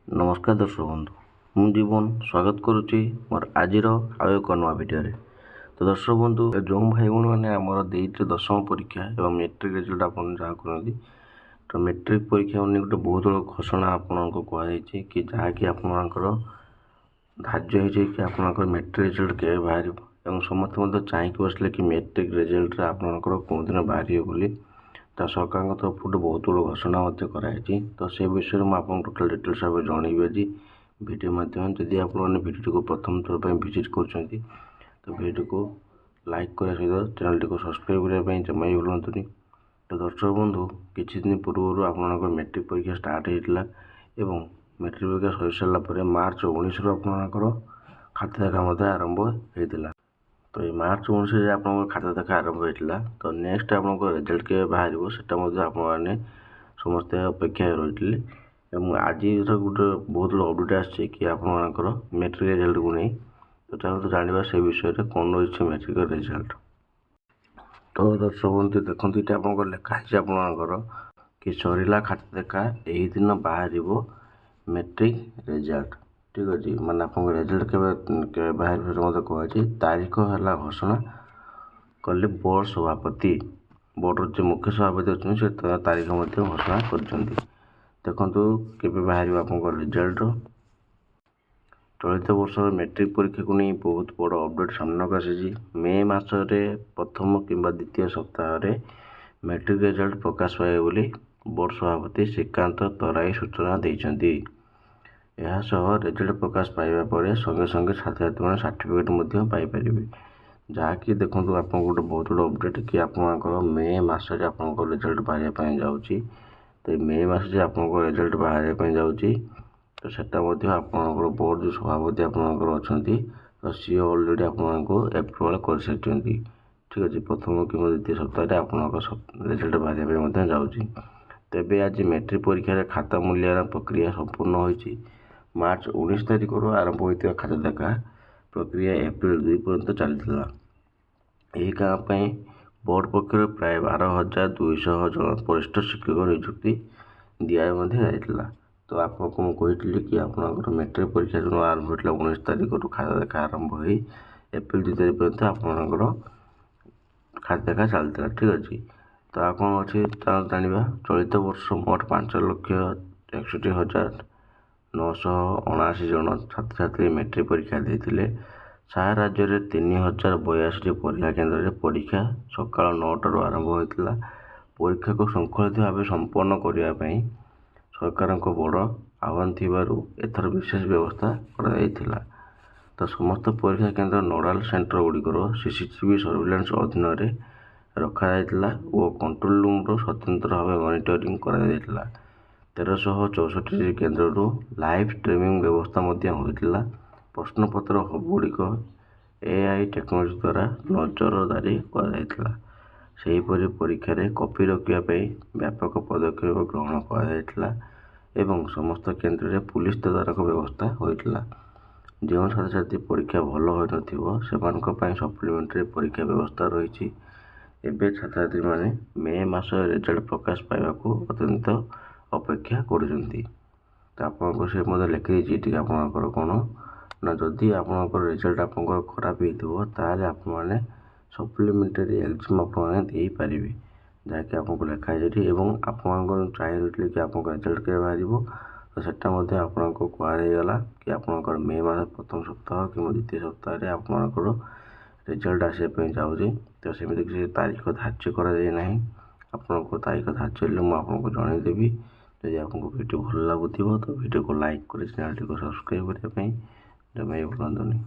नमस्कार दर्शक बंधु मु जीवन स्वागत करुच्ची मोर आज आउ एक नुआ भिडियो। तो दर्शक बंधु जो भाई भाई मैंने आमर देते दशम परीक्षा और मेट्रिक रिजल्ट आप जहाँ कहते तो मेट्रिक परीक्षा गोटे बहुत बड़ा घोषणा आपको कहुई कि जहाँकि आपणकर धार्य हो कि आपणकर मेट्रिक रिजल्ट के बाहर और समस्त चाहिए बसले कि मेट्रिक रिजल्ट आपणकर कौन दिन बाहर बोली तो सरकार तरफ गोटे बहुत बड़ा घोषणा कराई। तो से विषय में आपको टोटाल डिटेल्स भाव जनइबी आज भिडियो माध्यम। जदि आपड़ी को प्रथम थर पर विजिट कर तो भिडियो को लाइक करने सहित चैनल टी को सब्सक्राइब करने जमा भी भूलुनि। तो दर्शक बंधु किसी दिन पूर्व आप मेट्रिक परीक्षा स्टार्ट होता और मेट्रिक परीक्षा सरी सारापर मार्च 19 रु आपणकर खाता देखा आरंभ होता। तो ये मार्च 19 आप खाता देखा आरंभ होता। तो नेक्स्ट आप रिजल्ट के बाहर से आपने समस्ते अपेक्षा रही आज गोटे बहुत बड़ा अपडेट आसी कि आपणकर मेट्रिक रिजल्ट को नहीं। तो चलो जाना से विषय कौन रही मेट्रिक रिजल्ट। तो दर्शक बंधु देखो ये आप लिखाई आपणकर कि सरला खाता देखा यही दिन बाहर मेट्रिक रिजल्ट। ठीक अच्छे मैंने आप रिजल्ट के बाहर कहुई तारीख है घोषणा कले बोर्ड सभापति बोर्डर जो मुख्य सभापति अच्छे से तारीख घोषणा कर देखु के बाहर आप रिजल्ट। चलित वर्ष मेट्रिक परीक्षा को नहीं बहुत बड़ अपडेट सामना को आसी मे मसरे प्रथम कि द्वितीय सप्ताह मेट्रिक रिजल्ट प्रकाश पाए बोली बोर्ड सभापति श्रीकांत तराई सूचना देते। यह रिजल्ट प्रकाश पाइबा पर संगे संगे छात्र छात्री मैंने सर्टिफिकेट पाइपर जहाँकि देखो आप गोटे बहुत बड़ा अपडेट कि आपंकर मे मसरे आप रिजल्ट बाहर जाऊँगी। तो मे मस आप रिजल्ट बाहर जाऊँगी तो सेटा आपंकर बोर्ड जो सभापति आपंकर अच्छा तो सी अलरेडी आपको एप्रुवाल कर सारी। ठीक अच्छे प्रथम कि द्वितीय सप्ताह आपंकर रिजल्ट बाहर जाऊँगी। तेबे आज मेट्रिक परीक्षा खाता मूल्यांकन प्रक्रिया संपूर्ण होती मार्च 19 तारिख आरंभ होता खाता देखा प्रक्रिया एप्रिल 2 पर्यंत चलता। यही काम बोर्ड पक्ष प्राय 12,200 जन वरिष्ठ शिक्षक नियुक्ति दिया। तो आपको मुझे कि आप मेट्रिक परीक्षा जो आरंभ होता 19 तारिख खाता देखा आरंभ हो एप्रिल 2 तारिख पर्यंत आपंकर खाता देखा चलता। ठीक अच्छे तो आप कौन अच्छे जाना चलित वर्ष मोट 5,61,979 जन छात्र छात्री मेट्रिक परीक्षा देते। सारा राज्य में 3,082 परीक्षा केन्द्र में परीक्षा सका 9 आरंभ होता। परीक्षा को श्रृंखलित भाव संपन्न करने सरकार बड़ आह्वान एथर विशेष व्यवस्था कर। तो समस्त परीक्षा केन्द्र नोडाल सेंटर गुड़िकर सीसीटीवी सर्विलांस अधीन रखा और कंट्रोल रूम स्वतंत्र भाव मॉनिटरिंग कर 1364 केन्द्र लाइव स्ट्रीमिंग व्यवस्था होता। प्रश्नपत्र गुड़िक एआई टेक्नोलोजी द्वारा नजरदारी कर परीक्षा कॉपी रखापी व्यापक पदक्षेप ग्रहण कर समस्त केन्द्र में पुलिस तदारक व्यवस्था होता। जो छात्र छात्री परीक्षा भल हो न सप्लीमेंटारी परीक्षा व्यवस्था रही। एवं छात्र छात्री मैंने मे मस रिजल्ट प्रकाश पाइबा अत्यंत अपेक्षा कर। तो आपको से लिखी देती आपंकर कौन ना जदि आपंकर रिजल्ट आपंकर खराब होता आपने सप्लीमेंटारी एग्जाम आपने पारे जहाँकि आपको लिखाई आपको चाहिए कि आप रिजल्ट के बाहर तो सेटा आपको कहला कि आपंकर मे मास प्रथम सप्ताह कि द्वितीय सप्ताह आपंकर रिजल्ट आसापी जाऊँगी। तो सेमती किसी तारीख धार्य कराना आपको तारीख धार्य मुझे जनईदेवी। यदि आपको वीडियो भल लगुव तो वीडियो को लाइक कर चैनल टी को सब्सक्राइब करने जमा भूलुनि।